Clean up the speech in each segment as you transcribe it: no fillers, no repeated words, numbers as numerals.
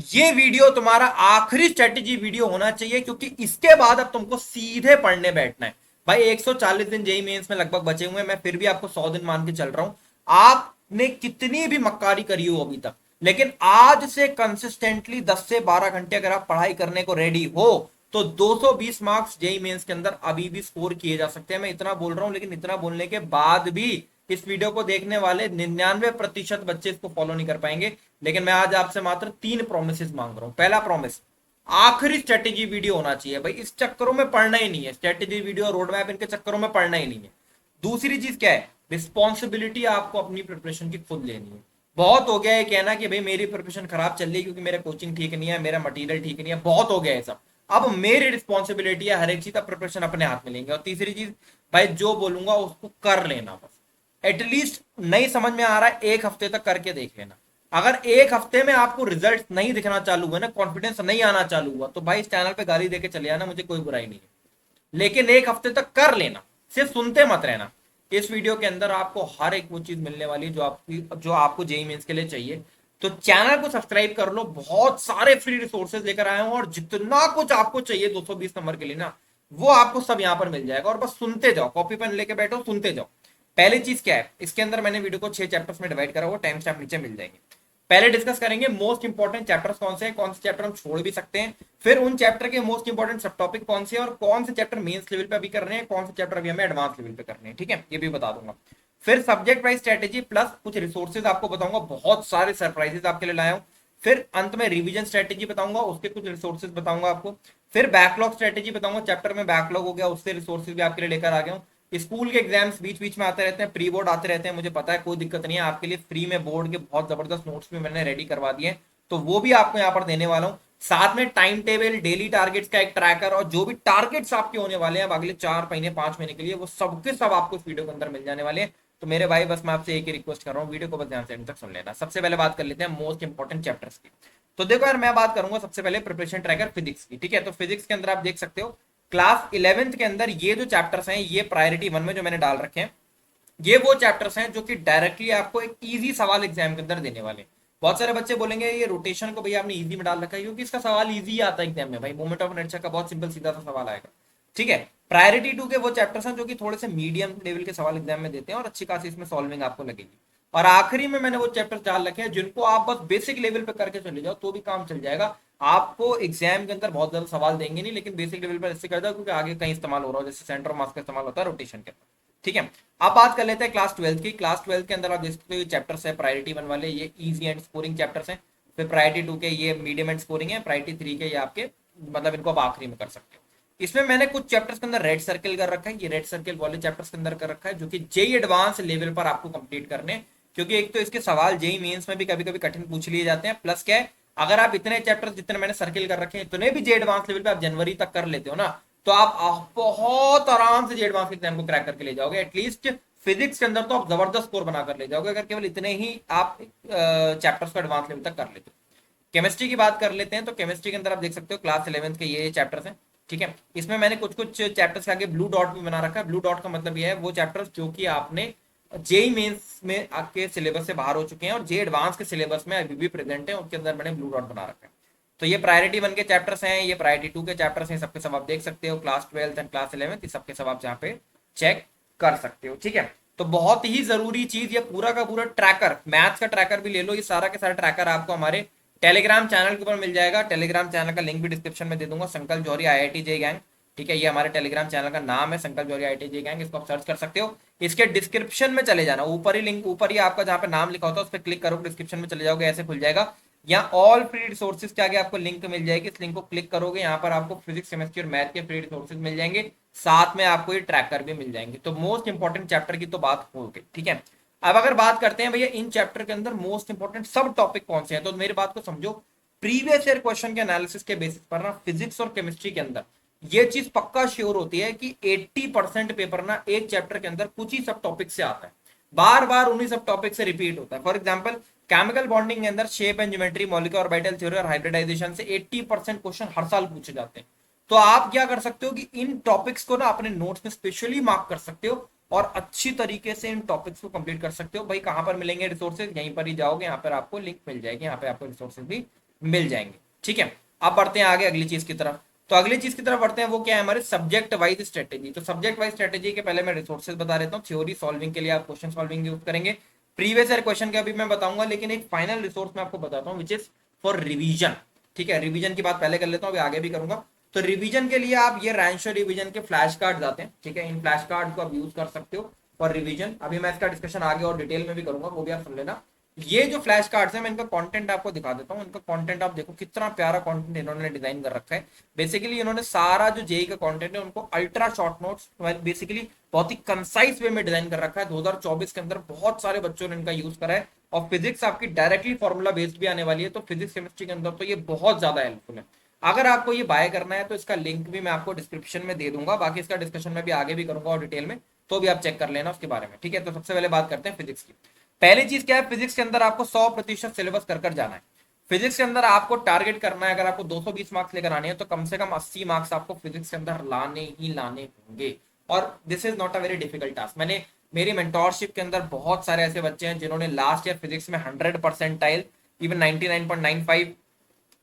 ये वीडियो तुम्हारा आखिरी स्ट्रेटेजी वीडियो होना चाहिए, क्योंकि इसके बाद अब तुमको सीधे पढ़ने बैठना है। भाई 140 दिन जेई मेंस में लगभग बचे हुए हैं, मैं फिर भी आपको 100 दिन मान के चल रहा हूं। आपने कितनी भी मक्कारी करी हो अभी तक, लेकिन आज से कंसिस्टेंटली 10 से 12 घंटे अगर आप पढ़ाई करने को रेडी हो तो 220 मार्क्स जेई मेंस के अंदर अभी भी स्कोर किए जा सकते हैं। मैं इतना बोल रहा हूं, लेकिन इतना बोलने के बाद भी इस वीडियो को देखने वाले 99% बच्चे इसको फॉलो नहीं कर पाएंगे। लेकिन मैं आज आपसे मात्र 3 प्रोमिस मांग रहा हूं। पहला प्रोमिस, आखिरी स्ट्रेटेजी वीडियो होना चाहिए। भाई इस चक्करों में पढ़ना ही नहीं है, स्ट्रेटेजी वीडियो रोड मैप इनके चक्करों में पढ़ना ही नहीं है। दूसरी चीज क्या है, रिस्पॉन्सिबिलिटी आपको अपनी प्रिपरेशन की खुद लेनी है। बहुत हो गया है कहना कि भाई मेरी प्रिपरेशन खराब चल रही है क्योंकि मेरा कोचिंग ठीक नहीं है, मेरा मटेरियल ठीक नहीं है, बहुत हो गया है सब। अब मेरी रिस्पॉन्सिबिलिटी है, हर एक चीज का प्रिपरेशन अपने हाथ में लेंगे। और तीसरी चीज, भाई जो बोलूंगा उसको कर लेना बस। एटलीस्ट नहीं समझ में आ रहा है, एक हफ्ते तक करके देख लेना। अगर एक हफ्ते में आपको रिजल्ट नहीं दिखना चालू हुआ ना, कॉन्फिडेंस नहीं आना चालू हुआ, तो भाई इस चैनल पे गाली देके चले आना, मुझे कोई बुराई नहीं है। लेकिन एक हफ्ते तक कर लेना, सिर्फ सुनते मत रहना। इस वीडियो के अंदर आपको हर एक वो चीज मिलने वाली है जो आपको जेई मेंस के लिए चाहिए। तो चैनल को सब्सक्राइब कर लो, बहुत सारे फ्री रिसोर्सेज लेकर आए हूं, और जितना कुछ आपको चाहिए 220 नंबर के लिए ना, वो आपको सब यहां पर मिल जाएगा। और बस सुनते जाओ, कॉपी पेन लेके बैठो, सुनते जाओ। पहली चीज क्या है, इसके अंदर मैंने वीडियो को 6 चैप्टर्स में डिवाइड करा हुआ, टाइम स्टैम्प नीचे मिल जाएंगे। पहले डिस्कस करेंगे मोस्ट इंपॉर्टेंट चैप्टर्स कौन से हैं, कौन से चैप्टर हम छोड़ भी सकते हैं। फिर उन चैप्टर के मोस्ट इंपॉर्टेंट सब टॉपिक कौन से हैं, और कौन से चैप्टर मेंस लेवल पे अभी कर रहे हैं, कौन से चैप्टर अभी हमें एडवांस लेवल पे करने हैं, ठीक है, ये भी बता दूंगा। फिर सब्जेक्ट वाइज स्ट्रेटेजी प्लस कुछ रिसोर्सेज आपको बताऊंगा, बहुत सारे सरप्राइजेस आपके लिए लाया हूं। फिर अंत में रिवीजन स्ट्रेटेजी बताऊंगा, उसके कुछ रिसोर्सेज बताऊंगा आपको। फिर बैकलॉग स्ट्रेटेजी बताऊंगा, चैप्टर में बैकलॉग हो गया उससे रिसोर्सेज भी आपके लिए लेकर आ गया हूँ। स्कूल के एग्जाम्स बीच बीच में आते रहते हैं, प्री बोर्ड आते रहते हैं, मुझे पता है, कोई दिक्कत नहीं है, आपके लिए फ्री में बोर्ड के बहुत जबरदस्त नोट्स भी मैंने रेडी करवा दिए हैं, तो वो भी आपको यहाँ पर देने वाला हूँ। साथ में टाइम टेबल, डेली टारगेट्स का एक ट्रैकर, और जो भी टारगेट्स आपके होने वाले हैं अब अगले 4 महीने 5 महीने के लिए, वो सबके सब आपको इस वीडियो के अंदर मिल जाने वाले हैं। तो मेरे भाई बस मैं आपसे एक ही रिक्वेस्ट कर रहा हूँ, वीडियो को बस ध्यान से एंड तक सुन लेना। सबसे पहले बात कर लेते हैं मोस्ट इंपॉर्टेंट चैप्टर्स की। तो देखो यार, मैं बात करूंगा सबसे पहले प्रिपरेशन ट्रैकर फिजिक्स की, ठीक है। तो फिजिक्स के अंदर आप देख सकते हो, क्लास 11th के अंदर ये जो चैप्टर्स हैं, ये प्रायोरिटी 1 में जो मैंने डाल रखे हैं, ये वो चैप्टर्स हैं जो कि डायरेक्टली आपको एक इजी सवाल एग्जाम के अंदर देने वाले हैं। बहुत सारे बच्चे बोलेंगे ये रोटेशन को भैया आपने इजी में डाल रखा है, क्योंकि इसका सवाल इजी आता है एग्जाम में। भाई मोमेंट ऑफ इनर्शिया का बहुत सिंपल सीधा सा सवाल आएगा, ठीक है। प्रायोरिटी 2 के वो चैप्टर्स हैं जो कि थोड़े से मीडियम लेवल के सवाल एग्जाम में देते हैं, और अच्छी खासी इसमें सॉल्विंग आपको लगेगी। और आखिरी में मैंने वो चैप्टर्स डाल रखे हैं जिनको आप बस बेसिक लेवल पे करके चले जाओ तो भी काम चल जाएगा। आपको एग्जाम के अंदर बहुत ज्यादा सवाल देंगे नहीं, लेकिन बेसिक लेवल पर इससे कर जाओ, क्योंकि आगे कहीं इस्तेमाल हो रहा हो, जैसे सेंटर ऑफ मास का इस्तेमाल होता है रोटेशन के अंदर, ठीक है। अब बात कर लेते हैं क्लास 12 की। क्लास 12 के अंदर आप देख सकते हो ये चैप्टर्स है प्रायोरिटी 1 वाले, ये इजी एंड स्कोरिंग चैप्टर्स हैं। फिर प्रायोरिटी 2 के ये मीडियम एंड स्कोरिंग है, प्रायोरिटी 3 के ये आपके मतलब इनको आप आखिरी में कर सकते हो। इसमें मैंने कुछ चैप्टर्स के अंदर रेड सर्कल कर रखा है, ये रेड सर्कल वाले चैप्टर्स के अंदर कर रखा है जो कि जेई एडवांस लेवल पर आपको कंप्लीट करने हैं। क्योंकि एक तो इसके सवाल जेई मेंस में भी कभी कभी कठिन पूछ लिए जाते हैं, प्लस क्या है, अगर आप इतने चैप्टर्स जितने मैंने सर्किल कर रखे हैं इतने भी जेई एडवांस लेवल पे आप जनवरी तक कर लेते हो ना, तो आप बहुत आराम से जेई एडवांस एग्जाम को क्रैक करके ले जाओगे। एटलीस्ट फिजिक्स के अंदर तो आप जबरदस्त स्कोर बनाकर ले जाओगे, अगर केवल इतने ही आप चैप्टर्स को एडवांस लेवल तक कर लेते हो। केमिस्ट्री की बात कर लेते हैं, तो केमिस्ट्री के अंदर आप देख सकते हो क्लास 11th के ये चैप्टर्स हैं, ठीक है। इसमें मैंने कुछ कुछ चैप्टर्स के आगे ब्लू डॉट भी बना रखा है। ब्लू डॉट का मतलब ये है वो चैप्टर्स जो कि आपने जेई मेंस में आपके सिलेबस से बाहर हो चुके हैं और जे एडवांस के सिलेबस में अभी भी प्रेजेंट है, उनके अंदर मैंने ब्लू डॉट बना रखा है। तो ये प्रायोरिटी 1 के चैप्टर्स हैं, ये प्रायोरिटी 2 के चैप्टर्स हैं, सबके सब आप देख सकते हो। क्लास 12 एंड क्लास 11 सबके सब आप यहाँ पे चेक कर सकते हो, ठीक है। तो बहुत ही जरूरी चीज, ये पूरा का पूरा ट्रैकर, मैथ्स का ट्रैकर भी ले लो, ये सारा के सारा ट्रैकर आपको हमारे टेलीग्राम चैनल के ऊपर मिल जाएगा। टेलीग्राम चैनल का लिंक भी डिस्क्रिप्शन में दे दूंगा, संकल्प जौहरी IIT जे गैंग, ठीक है। ये हमारे टेलीग्राम चैनल का नाम है, संकल्प जौहरी IIT जे गैंग, इसको आप सर्च कर सकते हो। इसके डिस्क्रिप्शन में चले जाना, ऊपर ही लिंक, ऊपर ही आपका जहाँ पे नाम लिखा होता है उस पर क्लिक करोगे, डिस्क्रिप्शन में चले जाओगे, ऐसे खुल जाएगा। यहाँ ऑल फ्री रिसोर्सेज के आगे आपको लिंक मिल जाएगी, इस लिंक को क्लिक करोगे, यहाँ पर आपको फिजिक्स, केमिस्ट्री और मैथ के फ्री रिसोर्सेज मिल जाएंगे, साथ में आपको ये ट्रैकर भी मिल जाएंगे। तो मोस्ट इंपॉर्टेंट चैप्टर की तो बात हो गई, ठीक है। अब अगर बात करते हैं भैया इन चैप्टर के अंदर मोस्ट इंपॉर्टेंट सब टॉपिक कौन से हैं, तो मेरी बात को समझो। प्रीवियस ईयर क्वेश्चन के एनालिसिस के बेसिस पर ना फिजिक्स और केमिस्ट्री के अंदर ये चीज पक्का श्योर होती है कि 80% पेपर ना एक चैप्टर के अंदर कुछ ही सब टॉपिक से आता है, बार बार उन्हीं सब टॉपिक से रिपीट होता है। फॉर एग्जाम्पल केमिकल बॉन्डिंग के अंदर shape and geometry, molecular orbital theory और हाइब्रिडाइजेशन से 80% क्वेश्चन हर साल पूछे जाते हैं। तो आप क्या कर सकते हो कि इन टॉपिक्स को ना अपने नोट्स में स्पेशली मार्क कर सकते हो और अच्छी तरीके से इन टॉपिक्स को कंप्लीट कर सकते हो। भाई कहां पर मिलेंगे रिसोर्सेज, यहीं पर ही जाओगे, यहाँ पर आपको लिंक मिल जाएगी, यहाँ पे आपको रिसोर्सेज भी मिल जाएंगे। ठीक है, अब बढ़ते हैं आगे अगली चीज की तरफ। तो अगली चीज की तरफ बढ़ते हैं, वो क्या है हमारे सब्जेक्ट वाइज स्ट्रेटेजी। तो सब्जेक्ट वाइज स्ट्रेटेजी के पहले मैं रिसोर्सेज बता देता हूँ। थ्योरी सॉल्विंग के लिए आप क्वेश्चन सॉल्विंग यूज करेंगे, प्रीवियस ईयर क्वेश्चन का भी मैं बताऊंगा, लेकिन एक फाइनल रिसोर्स मैं आपको बताता हूँ विच इज फॉर रिवीजन। ठीक है, रिवीजन की बात पहले कर लेता हूँ, अभी आगे भी करूंगा। तो रिवीजन के लिए आप ये रैंशो रिवीजन के फ्लैश कार्ड आते हैं। ठीक है, इन फ्लैश कार्ड को आप यूज कर सकते हो फॉर रिवीजन। अभी मैं इसका डिस्कशन आगे और डिटेल में भी करूंगा, वो भी आप सुन लेना। ये जो फ्लैश कार्ड्स है मैं इनका कंटेंट आपको दिखा देता हूँ। इनका कंटेंट आप देखो कितना प्यारा कंटेंट इन्होंने डिजाइन कर रखा है। बेसिकली इन्होंने सारा जो जेई का कंटेंट है उनको अल्ट्रा शॉर्ट नोट्स बेसिकली बहुत ही कंसाइज वे में डिजाइन कर रखा है। 2024 के अंदर बहुत सारे बच्चों ने इनका यूज करा है, और फिजिक्स आपकी डायरेक्टली फॉर्मूला बेस्ड भी आने वाली है, तो फिजिक्स केमिस्ट्री के अंदर तो ये बहुत ज्यादा हेल्पफुल है। अगर आपको ये बाय करना है तो इसका लिंक भी मैं आपको डिस्क्रिप्शन में दे दूंगा, बाकी इसका डिस्कशन में भी आगे भी करूंगा और डिटेल में, तो भी आप चेक कर लेना उसके बारे में। ठीक है, तो सबसे पहले बात करते हैं फिजिक्स की। पहली चीज क्या है, फिजिक्स के अंदर आपको 100% सिलेबस कर जाना है। फिजिक्स के अंदर आपको टारगेट करना है, अगर आपको 220 मार्क्स लेकर आने हैं तो कम से कम 80 मार्क्स आपको फिजिक्स के अंदर लाने ही लाने होंगे। और this is not a very difficult task. मैंने मेरी मेंटोरशिप के अंदर बहुत सारे ऐसे बच्चे हैं जिन्होंने लास्ट ईयर फिजिक्स में 100 परसेंटाइल, इवन 99.95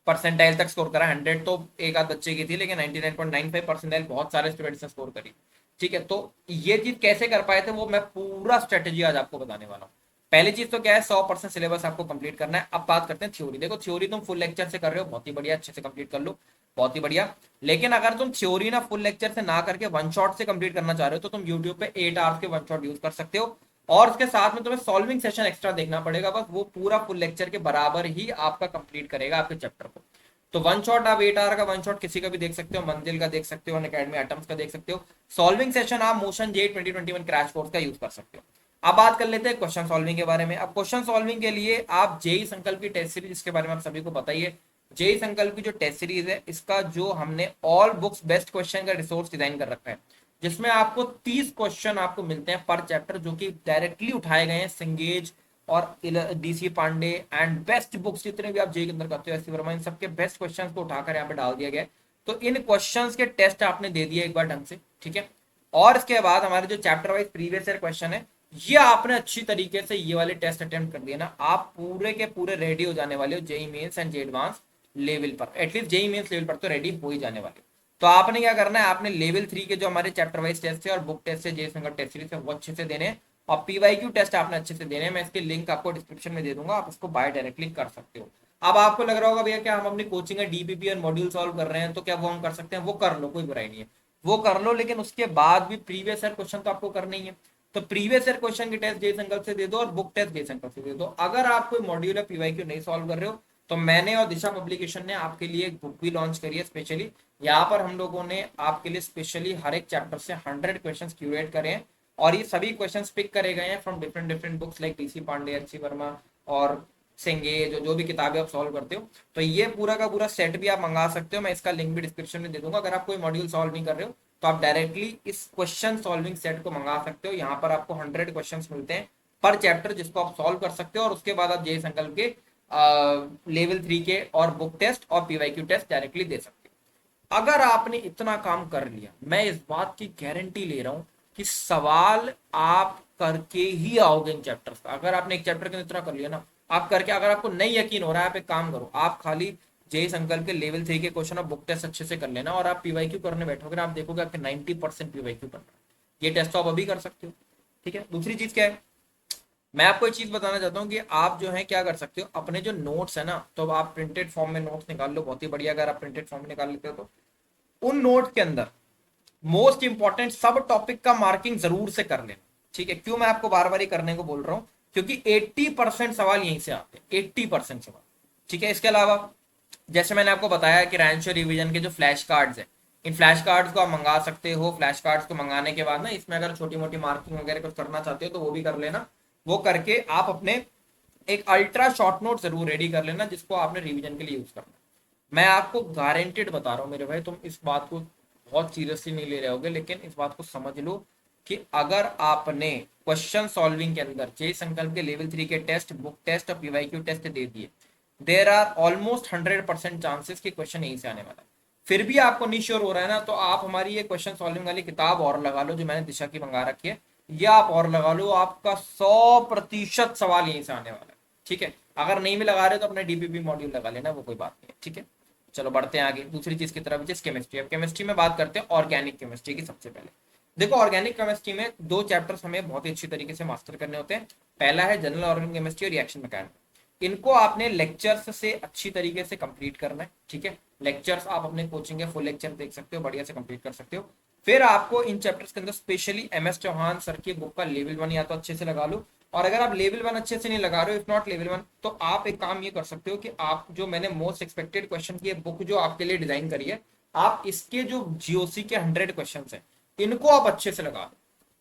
परसेंटाइल तक स्कोर करा। 100 तो एक आध बच्चे की थी, लेकिन 99.95 परसेंटाइल बहुत सारे स्टूडेंट्स ने स्कोर करी। ठीक है, तो ये चीज कैसे कर पाए थे वो मैं पूरा स्ट्रेटेजी आज आपको बताने वाला हूँ। पहली चीज तो क्या है, 100% सिलेबस आपको कंप्लीट करना है। अब बात करते हैं थ्योरी। देखो थ्योरी तुम फुल लेक्चर से कर रहे हो, बहुत ही बढ़िया, अच्छे से कंप्लीट कर लो, बहुत ही बढ़िया। लेकिन अगर तुम थ्योरी ना फुल लेक्चर से ना करके वन शॉट से कंप्लीट करना चाह रहे हो तो तुम यूट्यूब पे 8 आवर्स के वन शॉट यूज कर सकते हो, और उसके साथ में तुम्हें सॉल्विंग सेशन एक्स्ट्रा देखना पड़ेगा। बस वो पूरा फुल लेक्चर के बराबर ही आपका कंप्लीट करेगा आपके चैप्टर को। तो वन शॉट आप 8 आवर का वन शॉट किसी का भी देख सकते हो, मंजिल का देख सकते हो, अकेडमी एटम्स का देख सकते हो। सॉल्विंग सेशन आप मोशन जे 2021 क्रैश कोर्स का यूज कर सकते हो। अब बात कर लेते हैं क्वेश्चन सॉल्विंग के बारे में। अब क्वेश्चन सॉल्विंग के लिए आप जेई संकल्प की टेस्ट सीरीज, जिसके बारे में आप सभी को पता ही है, जेई संकल्प की जो टेस्ट सीरीज है इसका जो हमने ऑल बुक्स बेस्ट क्वेश्चन का रिसोर्स डिजाइन कर रखा है, जिसमें आपको 30 क्वेश्चन आपको मिलते हैं पर चैप्टर, जो कि डायरेक्टली उठाए गए हैं सिंगेज और DC Pandey and best books जितने भी आप जेई के अंदर करते हो, एस सी वर्मा, इन सबके बेस्ट क्वेश्चंस को उठाकर यहाँ पे डाल दिया गया है। तो इन क्वेश्चंस के टेस्ट आपने दे दिए एक बार ढंग से। ठीक है, और इसके बाद हमारे जो chapter wise previous year question है, ये आपने अच्छी तरीके से ये वाले टेस्ट अटेम्प्ट कर दिए ना, आप पूरे के पूरे रेडी हो जाने वाले हो JEE Mains and JEE advance level पर। एटलीस्ट जेई मेंस लेवल पर तो रेडी हो ही जाने वाले हो। तो आपने क्या करना है, आपने लेवल 3 के जो हमारे चैप्टर वाइज टेस्ट है और बुक टेस्ट है, जे संगत टेस्ट सीरीज है, वो अच्छे से देने हैं, और पीवाईक्यू टेस्ट आपने अच्छे से देने हैं। मैं इसके लिंक आपको डिस्क्रिप्शन में दे दूंगा, आप उसको बाय डायरेक्टली कर सकते हो। अब आपको लग रहा होगा भैया क्या हम अपनी कोचिंग है डीपीपी और मॉड्यूल सॉल्व कर रहे हैं, तो क्या वो हम कर सकते हैं? वो कर लो, कोई बुराई नहीं है, वो कर लो, लेकिन उसके बाद भी प्रीवियस ईयर क्वेश्चन तो आपको करना ही है। तो प्रीवियस ईयर क्वेश्चन की टेस्ट जे संकल्प से दे दो और बुक टेस्ट जे संकल्प से दे दो। अगर आप कोई मॉड्यूल या पीवाईक्यू नहीं सॉल्व कर रहे हो तो मैंने और दिशा पब्लिकेशन ने आपके लिए एक बुक भी लॉन्च करी है स्पेशली। यहाँ पर हम लोगों ने आपके लिए स्पेशली हर एक चैप्टर से 100 क्वेश्चंस क्यूरेट करे हैं, और ये सभी क्वेश्चंस पिक करे गए हैं from different different books like DC Pandey, H Verma और सिंगे, जो भी किताबें आप सॉल्व करते हो। तो ये पूरा का पूरा सेट भी आप मंगा सकते हो, मैं इसका लिंक भी डिस्क्रिप्शन में दे दूंगा। अगर आप कोई मॉड्यूल सॉल्व नहीं कर रहे हो तो आप डायरेक्टली इस क्वेश्चन सॉल्विंग सेट को मंगा सकते हो। यहाँ पर आपको 100 क्वेश्चन मिलते हैं पर चैप्टर, जिसको आप सॉल्व कर सकते हो, और उसके बाद आप जे संकल्प के लेवल 3 के और बुक टेस्ट और पीवाईक्यू टेस्ट डायरेक्टली दे सकते हो। अगर आपने इतना काम कर लिया, मैं इस बात की गारंटी ले रहा हूं कि सवाल आप करके ही आओगे इन चैप्टर्स का। अगर आपने एक चैप्टर के इतना कर लिया ना, आप करके, अगर आपको नहीं यकीन हो रहा है, आप एक काम करो, आप खाली जेई संकल्प के लेवल 3 के क्वेश्चन और बुक टेस्ट अच्छे से कर लेना, और आप पीवाईक्यू करने बैठोगे ना, आप देखोगे आपके 90% पीवाईक्यू बन रहा है। ये टेस्ट तो आप अभी कर सकते हो। ठीक है, दूसरी चीज क्या है, मैं आपको एक चीज बताना चाहता हूँ कि आप जो है क्या कर सकते हो, अपने जो नोट्स है ना, तो आप प्रिंटेड फॉर्म में नोट्स निकाल लो, बहुत ही बढ़िया। अगर आप प्रिंटेड फॉर्म में निकाल लेते हो तो उन नोट्स के अंदर मोस्ट इंपॉर्टेंट सब टॉपिक का मार्किंग जरूर से कर लेना। ठीक है, क्यों मैं आपको बार बार ही करने को बोल रहा हूँ, क्योंकि 80% सवाल यहीं से आते हैं, 80% सवाल। ठीक है, इसके अलावा जैसे मैंने आपको बताया कि रैंचो रिवीजन के जो फ्लैश कार्ड्स हैं, इन फ्लैश कार्ड्स को आप मंगा सकते हो। फ्लैश कार्ड्स को मंगाने के बाद ना, इसमें अगर छोटी मोटी मार्किंग वगैरह कुछ करना चाहते हो तो वो भी कर लेना। वो करके आप अपने एक अल्ट्रा शॉर्ट नोट जरूर रेडी कर लेना, जिसको आपने रिवीजन के लिए यूज करना। मैं आपको गारंटेड बता रहा हूँ मेरे भाई, तुम इस बात को बहुत सीरियसली नहीं ले रहे होगे, लेकिन इस बात को समझ लो कि अगर आपने क्वेश्चन सॉल्विंग के अंदर जे संकल्प के लेवल 3 के टेस्ट, बुक टेस्ट और पीवाईक्यू टेस्ट दे दिए, देर आर ऑलमोस्ट 100% चांसेस कि क्वेश्चन यहीं से आने वाला है। फिर भी आपको नहीं श्योर हो रहा है ना, तो आप हमारी ये क्वेश्चन सॉल्विंग वाली किताब और लगा लो, जो मैंने दिशा की मंगा रखी है, या आप और लगा लो, आपका 100% सवाल यहीं से आने वाला है। ठीक है, अगर नहीं भी लगा रहे तो अपने डीपीपी मॉड्यूल लगा लेना, वो कोई बात नहीं है, ठीक है। चलो बढ़ते हैं आगे दूसरी चीज की तरफ, जिस केमिस्ट्री। अब केमिस्ट्री में बात करते हैं ऑर्गेनिक केमिस्ट्री की। सबसे पहले देखो, ऑर्गेनिक केमिस्ट्री में दो चैप्टर्स हमें बहुत ही अच्छी तरीके से मास्टर करने होते हैं। पहला है जनरल ऑर्गेनिक केमिस्ट्री और रिएक्शन मैकेनिक्स। इनको आपने लेक्चर्स से अच्छी तरीके से कंप्लीट करना है, ठीक है। लेक्चर्स आप अपने कोचिंग के फुल लेक्चर देख सकते हो, बढ़िया से कंप्लीट कर सकते हो। फिर आपको इन चैप्टर्स के अंदर स्पेशली MS चौहान सर की बुक का लेवल 1 या तो अच्छे से लगा लो, और अगर आप लेवल 1 अच्छे से नहीं लगा रहे हो, इफ नॉट लेवल 1, तो आप एक काम ये कर सकते हो कि आप जो मैंने मोस्ट एक्सपेक्टेड क्वेश्चन की बुक जो आपके लिए डिजाइन करी है, आप इसके जो GOC के 100 क्वेश्चन है, इनको आप अच्छे से लगा लो,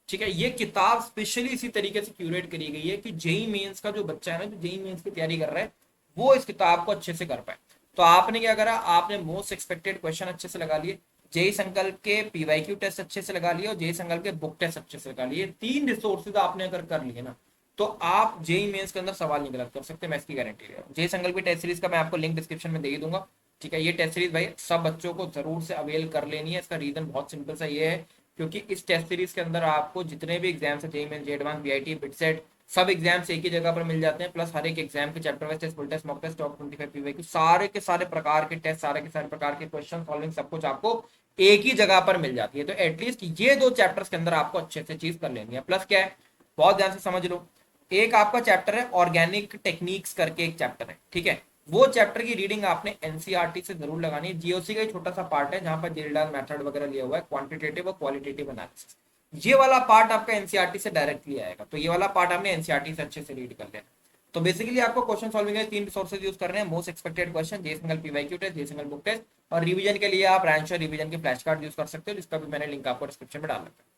ठीक है। ये किताब स्पेशली इसी तरीके से क्यूरेट करी गई है कि जेई मेंस का जो बच्चा है ना, जो जेई मेंस की तैयारी कर रहा है, वो इस किताब को अच्छे से कर पाए। तो आपने क्या करा, आपने मोस्ट एक्सपेक्टेड क्वेश्चन अच्छे से लगा लिए, जेई संकल्प के PYQ टेस्ट अच्छे से लगा लिए, और जेई संकल्प के बुक टेस्ट अच्छे से लगा लिए। 3 रिसोर्सेज आपने अगर कर लिए ना, तो आप जेई मेंस के अंदर सवाल नहीं गलत कर सकते, मैं इसकी गारंटी ले रहा हूँ। जेई संकल्प की टेस्ट सीरीज का मैं आपको लिंक डिस्क्रिप्शन में दे ही दूंगा, ठीक है। ये टेस्ट सीरीज भाई सब बच्चों को जरूर से अवेल कर लेनी है। इसका रीजन बहुत सिंपल सा ये है, क्योंकि इस टेस्ट सीरीज के अंदर आपको जितने भी एग्जाम्स है, जेई मेंस, जे एडवांस, बीआईटी, बिटसेट, सब एग्जाम्स एक ही जगह पर मिल जाते हैं। प्लस हर एक एग्जाम के chapter wise test, full test, mock test, top 25 PYQ, सारे के सारे प्रकार के टेस्ट, सारे के सारे प्रकार के क्वेश्चन सॉल्विंग, सब कुछ आपको एक ही जगह पर मिल जाती है। तो एटलीस्ट ये 2 चैप्टर्स के अंदर आपको अच्छे से चीज कर लेनी है। प्लस क्या है, बहुत ध्यान से समझ लो, एक आपका चैप्टर है ऑर्गेनिक टेक्निक्स करके, एक चैप्टर है, ठीक है। वो चैप्टर की रीडिंग आपने एनसीईआरटी से जरूर लगानी है। जीओसी का एक छोटा सा पार्ट है जहां पर जेरडाल मेथड वगैरह लिया हुआ है, क्वांटिटेटिव और क्वालिटेटिव एनालिसिस। ये वाला पार्ट आपका एनसीईआरटी से डायरेक्टली आएगा, तो ये वाला पार्ट आपने एनसीईआरटी से अच्छे से रीड कर लेना। तो बेसिकली आपको क्वेश्चन सॉल्विंग के 3 रिसोर्सेज यूज कर रहे हैं। मोस्ट एक्सपेक्टेड क्वेश्चन, जे सिंगल PYQ टेस्ट, जे सिंगल बुक टेस्ट, और रिवीजन के लिए आप रैंचर रिवीजन के फ्लैश कार्ड यूज कर सकते हो, जिसका भी मैंने लिंक आपको डिस्क्रिप्शन में डाल रखा है।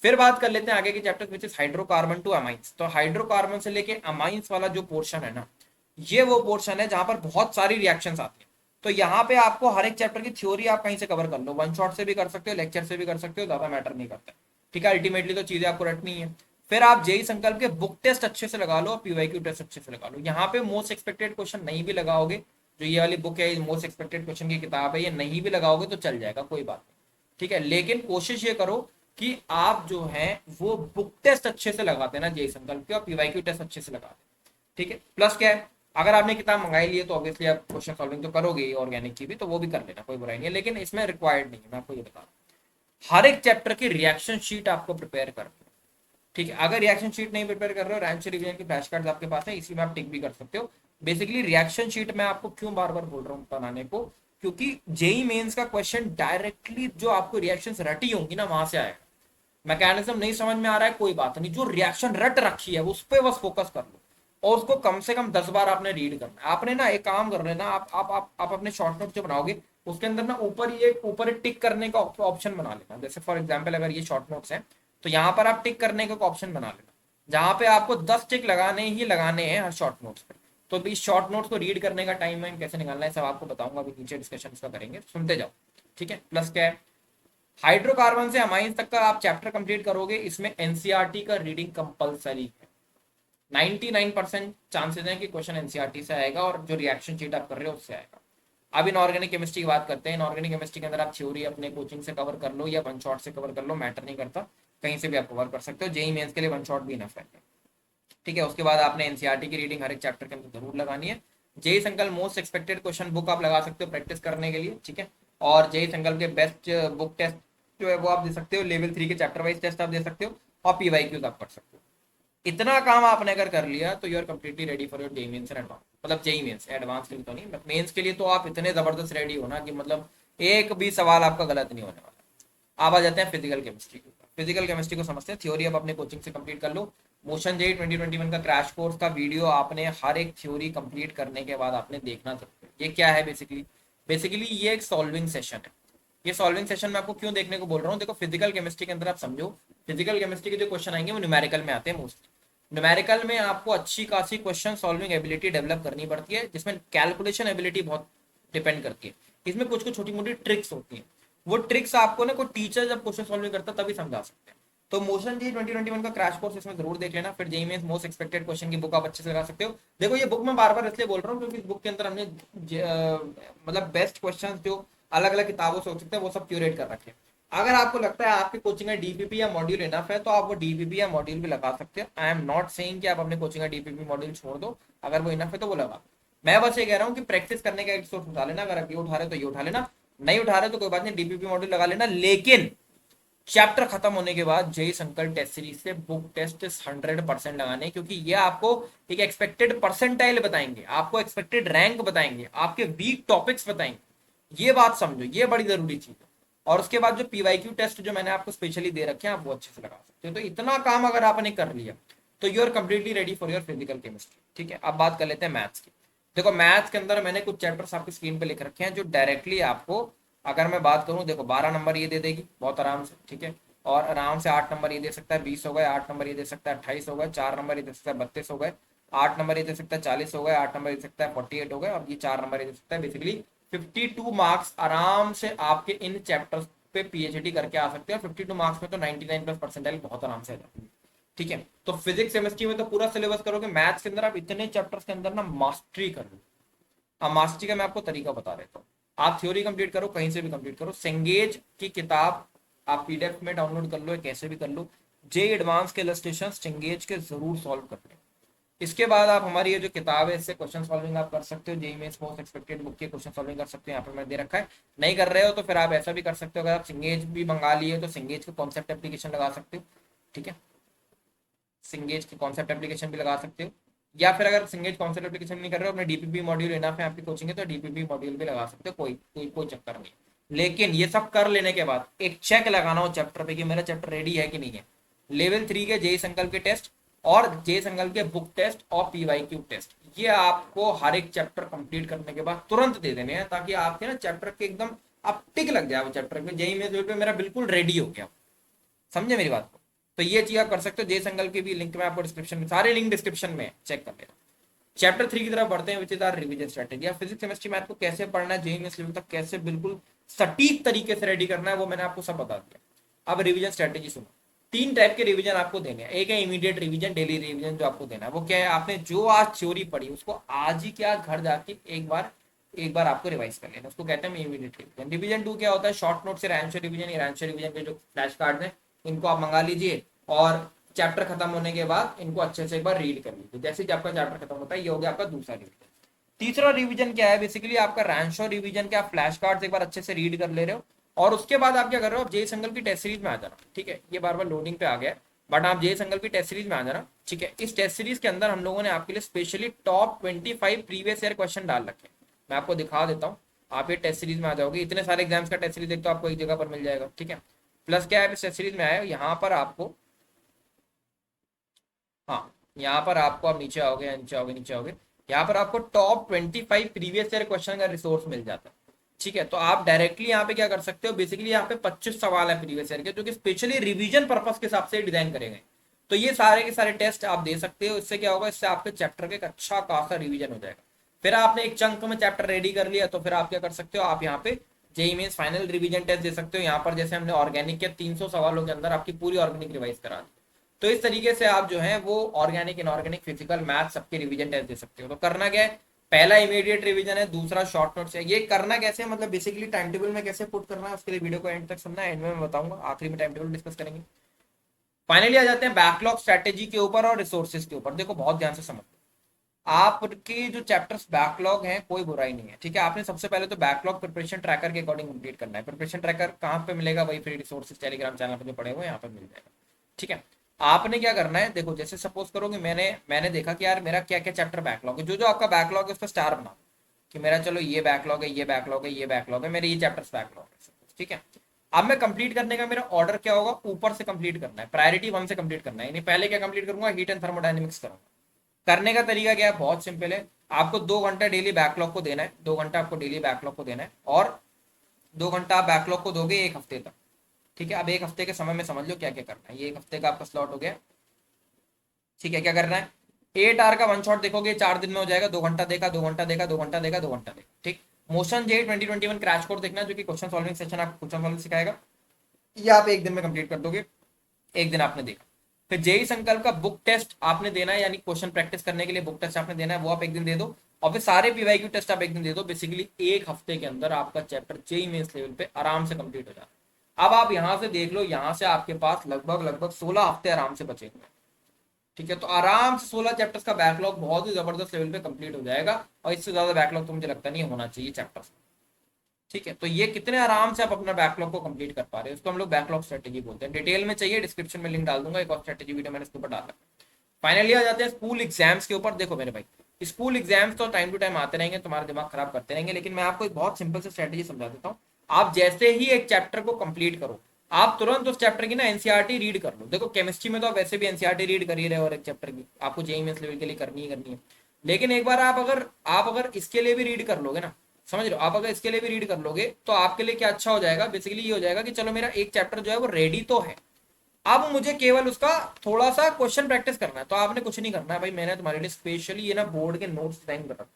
फिर बात कर लेते हैं आगे के chapter which is hydrocarbon to amines. तो हाइड्रोकार्बन से लेके अमाइंस वाला जो पोर्शन है ना, ये वो पोर्शन है जहां पर बहुत सारी रिएक्शंस आती है। तो यहाँ पे आपको हर एक चैप्टर की थ्योरी आप कहीं से कवर कर लो, वन शॉट से भी कर सकते हो, लेक्चर से भी कर सकते हो, ज्यादा मैटर नहीं करता, ठीक है। अल्टीमेटली तो चीजें आपको रटनी है। फिर आप जेई संकल्प के बुक टेस्ट अच्छे से लगा लो और PYQ टेस्ट अच्छे से लगा लो। यहाँ पे मोस्ट एक्सपेक्टेड क्वेश्चन नहीं भी लगाओगे, जो ये वाली बुक है मोस्ट एक्सपेक्टेड क्वेश्चन की किताब है, ये नहीं भी लगाओगे तो चल जाएगा, कोई बात नहीं, ठीक है। लेकिन कोशिश ये करो कि आप जो है वो बुक टेस्ट अच्छे से लगाते हैं ना जेई संकल्प के, और PYQ टेस्ट अच्छे से लगाते हैं, ठीक है। प्लस क्या है, अगर आपने किताब मंगाई ली है तो ऑब्वियसली आप क्वेश्चन सॉल्विंग तो करोगे ऑर्गेनिक की भी, तो वो भी कर लेना, कोई बुराई नहीं है, लेकिन इसमें रिक्वायर्ड नहीं है, मैं आपको ये बता रहा हूँ। हर एक चैप्टर की रिएक्शन शीट आपको प्रिपेयर कर, ठीक है। अगर रिएक्शन शीट नहीं प्रिपेयर कर रहे हो, रैंच रिवीजन की फ्लैश कार्ड्स आपके पास है, इसी में आप टिक भी कर सकते हो। बेसिकली रिएक्शन शीट मैं आपको क्यों बार बार बोल रहा हूँ बनाने को, क्योंकि जेई मेंस का क्वेश्चन डायरेक्टली जो आपको रिएक्शंस रटी होंगी ना, वहां से आएगा। मैकेनिज्म नहीं समझ में आ रहा है, कोई बात नहीं, जो रिएक्शन रट रखी है उस पर बस फोकस कर लो, और उसको कम से कम 10 बार आपने रीड करना है। आपने ना एक काम कर लेना, आप अपने शॉर्ट नोट जो बनाओगे उसके अंदर ना ऊपर ही टिक करने का ऑप्शन बना लेना। जैसे फॉर एग्जाम्पल अगर ये शॉर्ट नोट्स हैं, तो यहाँ पर आप टिक करने का ऑप्शन बना लेना, जहां पे आपको 10 टिक लगाने ही लगाने हैं हर शॉर्ट नोट्स पे। तो इस शॉर्ट नोट्स को रीड करने का टाइम वाइम कैसे निकालना है सब आपको बताऊंगा, अभी नीचे डिस्कशन इसका करेंगे, सुनते जाओ, ठीक है। प्लस क्या है, हाइड्रोकार्बन से अमाइंस तक का आप चैप्टर कंप्लीट करोगे, इसमें एनसीईआरटी का रीडिंग कंपलसरी है। 99% चांसेस हैं कि क्वेश्चन एनसीईआरटी से आएगा, और जो रिएक्शन शीट आप कर रहे हो उससे आएगा। अब इनऑर्गेनिक केमिस्ट्री की बात करते हैं। इनऑर्गेनिक केमिस्ट्री के अंदर आप थ्योरी अपने कोचिंग से कवर कर लो या वन शॉट से कवर कर लो, मैटर नहीं करता, कहीं से भी आप कवर कर सकते हो। जेई मेंस के लिए वन शॉट भी इनफ है, ठीक है। उसके बाद आपने एनसीईआरटी की रीडिंग हर एक चैप्टर के अंदर जरूर लगानी है। जेई संकल्प मोस्ट एक्सपेक्टेड क्वेश्चन बुक आप लगा सकते हो प्रैक्टिस करने के लिए, ठीक है। और जेई संकल्प के बेस्ट बुक टेस्ट जो है वो आप दे सकते हो, लेवल 3 के चैप्टर वाइज टेस्ट आप दे सकते हो, और PYQs आप कर सकते हो। इतना काम आपने अगर कर लिया तो you are completely ready for your JEE Mains and advance, मतलब जेई मेंस, एडवांस के लिए तो नहीं, बट मेंस के लिए तो आप इतने जबरदस्त रेडी हो ना कि मतलब एक भी सवाल आपका गलत नहीं होने वाला। आप आ जाते हैं फिजिकल केमिस्ट्री के ऊपर। फिजिकल केमिस्ट्री को समझते हैं, थ्योरी आप अपने कोचिंग से कंप्लीट कर लो। मोशन जेई 2021 का क्रैश कोर्स का वीडियो आपने हर एक थ्योरी कंप्लीट करने के बाद आपने देखना जरूर है। ये क्या है बेसिकली ये एक सॉल्विंग सेशन है। ये सॉल्विंग सेशन में आपको क्यों देखने को बोल रहा हूँ, देखो फिजिकल केमिस्ट्री के अंदर आप समझो, फिजिकल केमिस्ट्री के जो क्वेश्चन आएंगे वो न्यूमेरिकल में आते हैं मोस्टली। न्यूमेरिकल में आपको अच्छी खासी क्वेश्चन सॉल्विंग एबिलिटी डेवलप करनी पड़ती है, जिसमें कैलकुलेशन एबिलिटी बहुत डिपेंड करती है। इसमें कुछ कुछ छोटी मोटी ट्रिक्स होती हैं, वो ट्रिक्स आपको ना कोई टीचर जब क्वेश्चन सॉल्विंग करता तभी समझा सकते हैं। तो मोशन जी 2021 का क्रैश कोर्स इसमें जरूर देख लेना। फिर JEE Mains most expected question की बुक आप अच्छे से लगा सकते हो। देखो ये बुक मैं बार बार इसलिए बोल रहा हूँ क्योंकि इस बुक के अंदर हमने मतलब बेस्ट क्वेश्चन जो अलग अलग किताबों से हो सकते हैं वो सब क्यूरेट कर रखे हैं। अगर आपको लगता है आपकी कोचिंग का डीपीपी या मॉड्यूल इनफ है तो आप वो डीपीपी या मॉड्यूल भी लगा सकते हो। आई एम नॉट सेइंग कि आप अपने कोचिंग का डीपीपी मॉड्यूल छोड़ दो, अगर वो इनफ है तो वो लगा। मैं बस ये कह रहा हूँ कि प्रैक्टिस करने का एक सोर्स उठा लेना, अगर आप ये उठा रहे तो ये उठा लेना, नहीं उठा रहे तो कोई बात नहीं, डीपीपी मॉड्यूल लगा लेना। लेकिन चैप्टर खत्म होने के बाद जेई संकल्प टेस्ट सीरीज से बुक टेस्ट 100% लगाने, क्योंकि ये आपको एक एक्सपेक्टेड परसेंटाइल बताएंगे, आपको एक्सपेक्टेड रैंक बताएंगे, आपके वीक टॉपिक्स बताएंगे। ये बात समझो, ये बड़ी जरूरी चीज है। और उसके बाद जो पीवाईक्यू टेस्ट जो मैंने आपको स्पेशली दे रखे हैं, आप वो अच्छे से लगा सकते हो। तो इतना काम अगर आपने कर लिया तो you are completely ready for your physical chemistry. ठीक है, अब बात कर लेते हैं मैथ्स की। देखो मैथ्स के अंदर मैंने कुछ चैप्टर्स आपकी स्क्रीन पे लिख रखे हैं जो डायरेक्टली आपको, अगर मैं बात करूं, देखो 12 नंबर ये दे देगी बहुत आराम से। ठीक है, और आराम से 8 नंबर ये दे सकता है, 20 हो गए, 8 नंबर ये दे सकता है 28 हो गए, 4 नंबर ये दे सकता है 32 हो गए, 8 नंबर ये दे सकता है 40 हो गए, 8 नंबर ये दे सकता है 48 हो गए, और ये 4 नंबर ये दे सकता है बेसिकली 52 मार्क्स आराम से आपके इन चैप्टर्स पे पीएचडी करके आ सकते हैं। 52 मार्क्स में तो 99+ परसेंटाइल बहुत आराम से आ जाती है। ठीक है, तो फिजिक्स केमिस्ट्री में तो पूरा सिलेबस करोगे, मैथ्स के अंदर आप इतने चैप्टर्स के अंदर ना मास्टरी कर लो। अब मास्टरी का मैं आपको तरीका बता देता हूँ। आप थ्योरी कंप्लीट करो, कहीं से भी कंप्लीट करो, सेंगेज की किताब आप पीडीएफ में डाउनलोड कर लो, कैसे भी कर लो, जे एडवांस के इलस्ट्रेशन चेंगेज के जरूर सॉल्व कर लो। इसके बाद आप हमारी ये जो किताब है इससे क्वेश्चन सॉल्विंग आप कर सकते हो, JEE Mains most expected book के क्वेश्चन सॉल्विंग कर सकते हो, यहाँ पे मैं दे रखा है। नहीं कर रहे हो तो फिर आप ऐसा भी कर सकते हो, अगर आप सिंगेज भी मंगा लिए तो सिंगेज के कॉन्सेप्ट एप्लीकेशन लगा सकते हो। ठीक है, सिंगेज के कॉन्सेप्ट एप्लीकेशन भी लगा सकते हो, या फिर अगर सिंगेज कॉन्सेप्ट एप्लीकेशन नहीं कर रहे हो, अपने डीपीपी मॉड्यूल इनफ है आपकी कोचिंग है तो डीपीपी मॉड्यूल भी लगा सकते हो, कोई चक्कर नहीं। लेकिन ये सब कर लेने के बाद एक चेक लगाना हो चैप्टर पे कि मेरा चैप्टर रेडी है कि नहीं है। लेवल 3 के जेई संकल्प के टेस्ट और जेई संकल्प के बुक टेस्ट और पीवाईक्यू टेस्ट, ये आपको हर एक चैप्टर कंप्लीट करने के बाद तुरंत दे देने हैं, ताकि आपके ना चैप्टर के एकदम आप टिक लग जाए चैप्टर में, जेई में मेरा बिल्कुल रेडी हो गया। समझे मेरी बात को? तो ये चीज आप कर सकते हो। जय संकल्प की भी लिंक में आपको डिस्क्रिप्शन में, सारे लिंक डिस्क्रिप्शन में, चेक कर लेना। चैप्टर 3 की तरफ बढ़ते हैं, which is our revision strategy. Physics chemistry math को कैसे पढ़ना है, जेईई मेंस लेवल तक कैसे बिल्कुल सटीक तरीके से रेडी करना है, वो मैंने आपको सब बता दिया। अब रिवीजन स्ट्रेटेजी सुनो। 3 टाइप के रिवीजन आपको देने हैं। एक है इमीडिएट रिवीजन, डेली रिवीजन जो आपको देना है। वो क्या है, आपने जो आज थ्योरी पढ़ी उसको आज ही क्या घर जाके एक बार आपको रिवाइज कर लेना, उसको कहते हैं इमीडिएट रिवीजन। रिवीजन 2 क्या होता है, शॉर्ट नोट से रैंचो रिवीजन। रैंचो रिवीजन के जो फ्लैश कार्ड हैं इनको आप मंगा लीजिए और चैप्टर खत्म होने के बाद इनको अच्छे से एक बार रीड कर लीजिए। जैसे कि आपका चैप्टर खत्म होता है, ये हो गया आपका दूसरा रिवीजन। तीसरा रिवीजन क्या है, बेसिकली आपका रैंचो रिवीजन के आप फ्लैश कार्ड एक बार अच्छे से रीड कर ले रहे हो, और उसके बाद आप क्या कर रहे हो, आप जेईई संकल्प की टेस्ट सीरीज में आ जाना। ठीक है, ये बार बार लोडिंग पे आ गया, बट आप जेईई संकल्प की टेस्ट सीरीज में आ जाना। ठीक है, इस टेस्ट सीरीज के अंदर हम लोगों ने आपके लिए specially top 25 previous year question डाल रखे हैं। मैं आपको दिखा देता हूँ, आप ये टेस्ट सीरीज में आ जाओगे। इतने सारे एग्जाम्स का टेस्ट सीरीज एक तो आपको एक जगह पर मिल जाएगा। ठीक है, प्लस क्या है, इस टेस्ट सीरीज में आए यहाँ पर आपको, हाँ यहाँ पर आपको, आप नीचे आओगे, नीचे आओगे, यहाँ पर आपको टॉप 25 प्रीवियस ईयर क्वेश्चन का रिसोर्स मिल जाता है। ठीक है, तो आप डायरेक्टली यहाँ पे क्या कर सकते हो, बेसिकली यहाँ पे 25 सवाल है प्रीवियस ईयर के, जो कि स्पेशली रिवीजन पर्पस के हिसाब से डिजाइन करे गए। तो ये सारे के सारे टेस्ट आप दे सकते हो। इससे क्या होगा, इससे आपके चैप्टर का एक अच्छा खासा रिवीजन हो जाएगा। फिर आपने एक चंक में चैप्टर रेडी कर लिया तो फिर आप क्या कर सकते हो, आप यहाँ पे JEE mains final revision test दे सकते हो। यहाँ पर जैसे हमने ऑर्गेनिक के 300 सवालों के अंदर आपकी पूरी ऑर्गेनिक रिवाइज करा दी। तो इस तरीके से आप जो है वो ऑर्गेनिक, इनऑर्गेनिक, फिजिकल, मैथ सबके रिवीजन टेस्ट दे सकते हो। तो करना क्या है, पहला इमीडिएट रिवीजन है, दूसरा शॉर्ट नोट्स है। ये करना कैसे, मतलब बेसिकली टाइम टेबल में कैसे पुट करना है, उसके लिए वीडियो को एंड तक सुनना है, एंड में मैं बताऊंगा, आखिरी में टाइम टेबल डिस्कस करेंगे। फाइनली आ जाते हैं बैकलॉग स्ट्रेटेजी के ऊपर और रिसोर्सेज के ऊपर। देखो बहुत ध्यान से समझ, आपके जो चैप्टर्स बैकलॉग हैं कोई बुराई नहीं है। ठीक है, आपने सबसे पहले तो बैकलॉग प्रिपरेशन ट्रैकर के अकॉर्डिंग कंप्लीट करना है। प्रिपरेशन ट्रैकर कहाँ पे मिलेगा, वही फ्री रिसोर्सेज टेलीग्राम चैनल पर जो पड़े हुए यहाँ पर मिल जाएगा। ठीक है, आपने क्या करना है, देखो जैसे सपोज करो कि मैंने देखा कि यार मेरा क्या क्या चैप्टर बैकलॉग है, जो जो आपका बैकलॉग है उसका स्टार बनाओ कि मेरा चलो ये बैकलॉग है, ये बैकलॉग है, ये बैकलॉग है, मेरे ये चैप्टर्स बैकलॉग है। ठीक है, अब मैं कंप्लीट करने का मेरा ऑर्डर क्या होगा, ऊपर से कंप्लीट करना है, प्रायोरिटी 1 से कंप्लीट करना है। यानी पहले क्या कंप्लीट करूंगा, हीट एंड थर्मोडायनेमिक्स करूंगा। करने का तरीका क्या है, बहुत सिंपल है। आपको 2 घंटा डेली बैकलॉग को देना है, 2 घंटा आपको डेली बैकलॉग को देना है, और 2 घंटा आप बैकलॉग को दोगे 1 हफ्ते तक। ठीक है, अब 1 हफ्ते के समय में समझ लो क्या क्या करना है। ये 1 हफ्ते का आपका स्लॉट हो गया। ठीक है, क्या करना है, 8 आवर का वन शॉट देखोगे 4 दिन में हो जाएगा। 2 घंटा देखा, 2 घंटा देखा, 2 घंटा देखा, 2 घंटा देखा। ठीक, मोशन जे 2021 क्रैश कोर्स देखना, जो कि क्वेश्चन सॉल्विंग सेशन आपको क्वेश्चन सॉल्विंग सिखाएगा। ये आप 1 दिन में कंप्लीट कर दोगे, 1 दिन आपने देखा। फिर जेईई संकल्प का बुक टेस्ट आपने देना है, यानी क्वेश्चन प्रैक्टिस करने के लिए बुक टेस्ट आपने देना है, वो आप 1 दिन दे दो। और फिर सारे पीवाईक्यू टेस्ट आप 1 दिन दे दो। बेसिकली 1 हफ्ते के अंदर आपका चैप्टर जेईई मेंस लेवल पे आराम से कंप्लीट हो जाता है। अब आप यहां से देख लो, यहां से आपके पास लगभग लगभग 16 हफ्ते आराम से बचे हुए हैं। ठीक है, तो आराम से 16 चैप्टर्स का बैकलॉग बहुत ही जबरदस्त लेवल पे कंप्लीट हो जाएगा, और इससे ज्यादा बैकलॉग तो मुझे लगता नहीं होना चाहिए चैप्टर्स। ठीक है, तो ये कितने आराम से आप अपना बैकलॉग को कंप्लीट कर पा रहे हैं, उसको हम लोग बैकलॉग स्ट्रेटेजी बोलते हैं। डिटेल में चाहिए डिस्क्रिप्शन में लिंक डाल दूंगा, एक और स्ट्रेटेजी वीडियो मैंने इसके ऊपर डाला। फाइनली आ जाते हैं स्कूल एग्जाम्स के ऊपर। देखो मेरे भाई, स्कूल एग्जाम्स तो टाइम टू टाइम आते रहेंगे, तुम्हारा दिमाग खराब करते रहेंगे, लेकिन मैं आपको एक बहुत सिंपल सी स्ट्रेटेजी समझा देता हूँ। आप जैसे ही एक चैप्टर को कंप्लीट करो, आप तुरंत उस चैप्टर की ना एनसीईआरटी रीड कर लो। देखो केमिस्ट्री में तो आप वैसे भी एनसीईआरटी रीड कर ही रहे हो, और एक चैप्टर की आपको जेईई मेंस लेवल के लिए करनी ही करनी है। लेकिन एक बार आप अगर इसके लिए भी रीड कर लोगे ना, समझ रहे हो, आप अगर इसके लिए भी रीड कर लोगे तो आपके लिए क्या अच्छा हो जाएगा, बेसिकली ये हो जाएगा कि चलो मेरा एक चैप्टर जो है वो रेडी तो है, अब मुझे केवल उसका थोड़ा सा क्वेश्चन प्रैक्टिस करना है। तो आपने कुछ नहीं करना है भाई, मैंने तुम्हारे लिए स्पेशली ये ना बोर्ड के नोट्स डिजाइन कर रखे,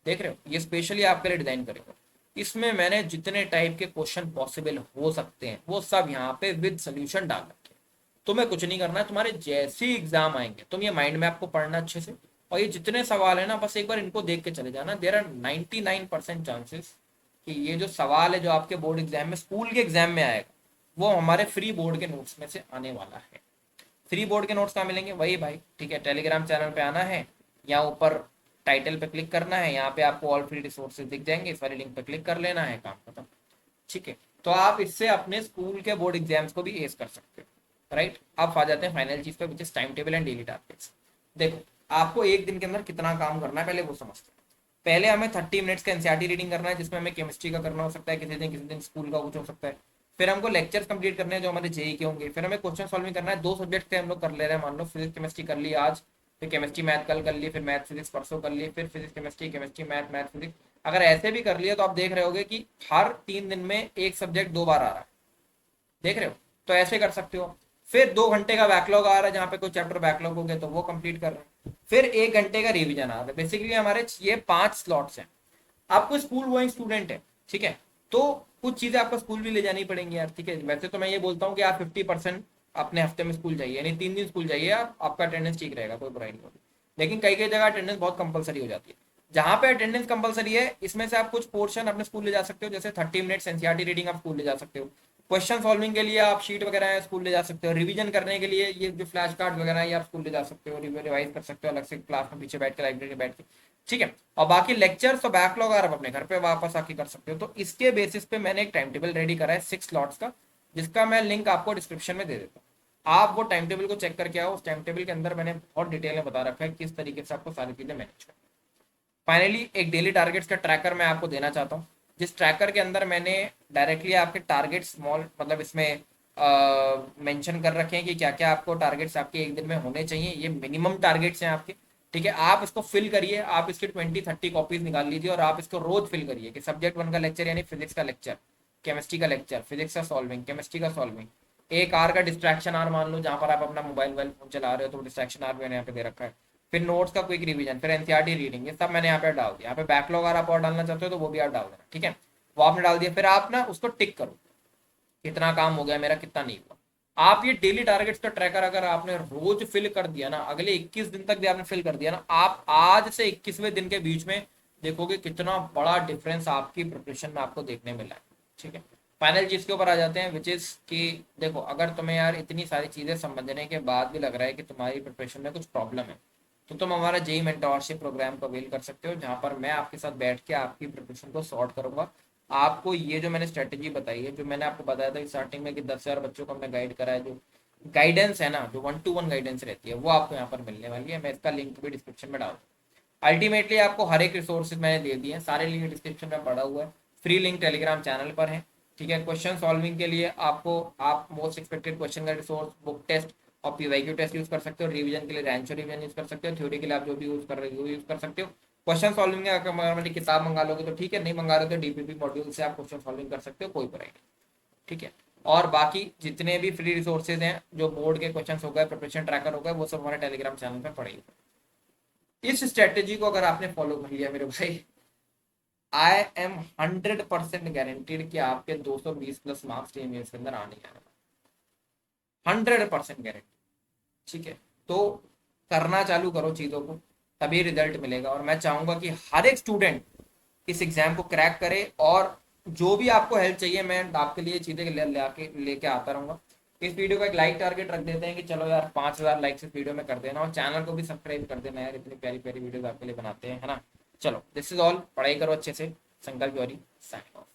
देख रहे हो, ये स्पेशली आपके लिए डिजाइन करेगा। इसमें मैंने जितने टाइप के क्वेश्चन पॉसिबल हो सकते हैं वो सब यहाँ पे विद सोल्यूशन डाल रखे हैं। तुम्हें कुछ नहीं करना है, तुम्हारे जैसे ही एग्जाम आएंगे तुम ये माइंड में आपको पढ़ना अच्छे से, और ये जितने सवाल है ना बस एक बार इनको देख के चले जाना। देर आर 99% चांसेस कि ये जो सवाल है जो आपके बोर्ड एग्जाम में, स्कूल के एग्जाम में आएगा, वो हमारे फ्री बोर्ड के नोट्स में से आने वाला है। फ्री बोर्ड के नोट्स कहाँ मिलेंगे, वही भाई, ठीक है, टेलीग्राम चैनल पे आना है, यहाँ ऊपर टाइटल पे क्लिक करना है, यहाँ पे आपको ऑल फ्री रिसोर्सेज दिख जाएंगे, इस वाले लिंक पे क्लिक कर लेना है, काम खत्म। ठीक है, तो आप इससे अपने स्कूल के बोर्ड एग्जाम्स को भी एस कर सकते हो। राइट, आप आ जाते हैं फाइनल चीज पे, which is time table and daily targets. देखो आपको एक दिन के अंदर कितना काम करना है पहले वो समझते हैं। पहले हमें 30 मिनट्स का एनसीईआरटी रीडिंग करना है, जिसमें हमें केमिस्ट्री का करना हो सकता है, किसी दिन स्कूल का कुछ हो सकता है। फिर हमको लेक्चर्स कंप्लीट करने हैं जो हमारे जेई के होंगे। फिर हमें क्वेश्चन सॉल्विंग करना है, 2 सब्जेक्ट के हम लोग कर ले रहे हैं, मान लो फिजिक्स केमिस्ट्री कर ली आज, फिर केमिस्ट्री मैथ कल कर ली, फिर मैथ फिजिक्स परसों कर ली, फिर physics chemistry, chemistry math, math physics. अगर ऐसे भी कर लिया तो आप देख रहे होगे कि हर 3 दिन में एक सब्जेक्ट 2 बार आ रहा है, देख रहे हो, तो ऐसे कर सकते हो। फिर 2 घंटे का बैकलॉग आ रहा है, जहाँ पे कोई चैप्टर बैकलॉग हो गया तो वो कंप्लीट कर रहे हैं। फिर 1 घंटे का रिवीजन आ रहा है। बेसिकली हमारे ये 5 स्लॉट्स हैं। आपको स्कूल गोइंग स्टूडेंट है, ठीक है, तो कुछ चीजें आपको स्कूल भी ले जानी पड़ेंगी यार। ठीक है, वैसे तो मैं ये बोलता हूँ कि आप 50% अपने हफ्ते में स्कूल जाइए, यानी 3 दिन स्कूल जाइए, आपका अटेंडेंस ठीक रहेगा, कोई बुराई नहीं होगी। लेकिन कई कई जगह अटेंडेंस बहुत कंपलसरी हो जाती है। जहां पे अटेंडेंस कंपलसरी है इसमें से आप कुछ पोर्शन अपने स्कूल ले जा सकते हो, जैसे 30 मिनट्स एनसीईआरटी रीडिंग आप स्कूल ले जा सकते हो। क्वेश्चन सॉल्विंग के लिए आप शीट वगैरह है स्कूल ले जा सकते हो। रिवीजन करने के लिए ये जो फ्लैश कार्ड वगैरह है ये आप स्कूल ले जा सकते हो, रिवाइज कर सकते हो अलग से क्लास में पीछे बैठ के, लाइब्रेरी में बैठ के। ठीक है, और बाकी लेक्चर्स और बैकलॉग आप अपने घर पे वापस आके कर सकते हो। तो इसके बेसिस पे मैंने एक टाइम टेबल रेडी करा है 6 स्लॉट्स का, जिसका मैं लिंक आपको डिस्क्रिप्शन में दे देता हूँ। आप वो टाइम टेबल को चेक करके आओ। उस टाइम टेबल के अंदर मैंने बहुत डिटेल में बता रखा है किस तरीके से आपको सारी चीजें मैनेज करनी। फाइनली एक डेली टारगेट्स का ट्रैकर मैं आपको देना चाहता हूँ, जिस ट्रैकर के अंदर मैंने डायरेक्टली आपके टारगेट स्मॉल मतलब इसमें मेंशन कर रखे हैं कि क्या क्या आपको टारगेट्स आपके एक दिन में होने चाहिए। ये मिनिमम टारगेट्स हैं आपके। ठीक है, आप इसको फिल करिए, आप इसकी 20-30 कॉपीज निकाल लीजिए और आप इसको रोज फिल करिए कि सब्जेक्ट 1 का लेक्चर यानी फिजिक्स का लेक्चर, केमिस्ट्री का लेक्चर, फिजिक्स का सॉल्विंग, केमिस्ट्री का सॉल्विंग, एक आर का डिस्ट्रैक्शन आर मान लो, जहां पर आप अपना मोबाइल फोन चला रहे हो तो डिस्ट्रैक्शन आर मैंने यहाँ पे दे रखा है। फिर नोट्स का क्विक रिवीजन, फिर एनसीईआरटी रीडिंग, ये सब मैंने यहाँ पे डाल दिया। यहाँ पे बैकलॉग अगर आप और डालना चाहते हो तो वो भी आप डाल देना। ठीक है, वो आपने डाल दिया, फिर आप ना उसको टिक करो कितना काम हो गया मेरा, कितना नहीं हुआ। आप ये डेली टारगेट्स का ट्रैकर अगर आपने रोज फिल कर दिया ना, अगले 21 दिन तक भी आपने फिल कर दिया ना, आप आज से 21वें दिन के बीच में देखोगे कितना बड़ा डिफरेंस आपकी प्रिपरेशन में आपको देखने मिला है। ठीक है, फाइनल चीज के ऊपर आ जाते हैं, विच इज कि देखो अगर तुम्हें यार इतनी सारी चीजें समझने के बाद भी लग रहा है कि तुम्हारी प्रिपरेशन में कुछ प्रॉब्लम है, तो तुम हमारा जेई मेंटोरशिप प्रोग्राम को अवेल कर सकते हो, जहां पर मैं आपके साथ बैठ के आपकी प्रिपरेशन को सॉर्ट करूंगा। आपको ये जो मैंने स्ट्रेटेजी बताई है, जो मैंने आपको बताया था स्टार्टिंग में कि 10,000 बच्चों को हमने गाइड करा है, जो गाइडेंस है ना, जो 1-to-1 गाइडेंस रहती है, वो आपको यहाँ पर मिलने वाली है। मैं इसका लिंक भी डिस्क्रिप्शन में डाल दूँ। अल्टीमेटली आपको हर एक रिसोर्सेज मैंने दे दिए हैं, सारे लिंक डिस्क्रिप्शन में पड़ा हुआ है। फ्री लिंक टेलीग्राम चैनल पर है। ठीक है, क्वेश्चन सॉल्विंग के लिए आपको आप मोस्ट एक्सपेक्टेड क्वेश्चन का रिसोर्स, बुक टेस्ट और पीवाईक्यू टेस्ट यूज कर सकते हो। रिवीजन के लिए रैंचो रिवीजन यूज कर सकते हो। थ्योरी के लिए आप जो भी यूज कर रहे हो वो यूज कर सकते हो। क्वेश्चन सॉल्विंग में अगर मैंने किताब मंगा लोगे तो ठीक है, नहीं मंगा रहे तो डीपीपी मॉड्यूल से आप क्वेश्चन सॉल्विंग कर सकते हो, कोई बुराई नहीं। ठीक है, और बाकी जितने भी फ्री रिसोर्सेज हैं, जो बोर्ड के क्वेश्चन हो गए, प्रिपरेशन ट्रैकर हो गए, वो सब हमारे टेलीग्राम चैनल पर पड़े हुए। इस स्ट्रेटेजी को अगर आपने फॉलो कर लिया मेरे भाई, आई एम 100% गारंटीड कि आपके 220+ मार्क्स के अंदर आने आने, 100% गारंटी। ठीक है, तो करना चालू करो चीजों को, तभी रिजल्ट मिलेगा। और मैं चाहूंगा कि हर एक स्टूडेंट इस एग्जाम को क्रैक करे और जो भी आपको हेल्प चाहिए मैं आपके लिए चीजें लेके आता रहूंगा। इस वीडियो का एक लाइक टारगेट रख देते हैं कि चलो यार 5,000 लाइक इस वीडियो में कर देना, और चैनल को भी सब्सक्राइब कर देना यार, इतनी प्यारी प्यारी वीडियो आपके लिए बनाते हैं, है ना। चलो दिस इज ऑल, पढ़ाई करो अच्छे से। संकल्प जौहरी साइन ऑफ।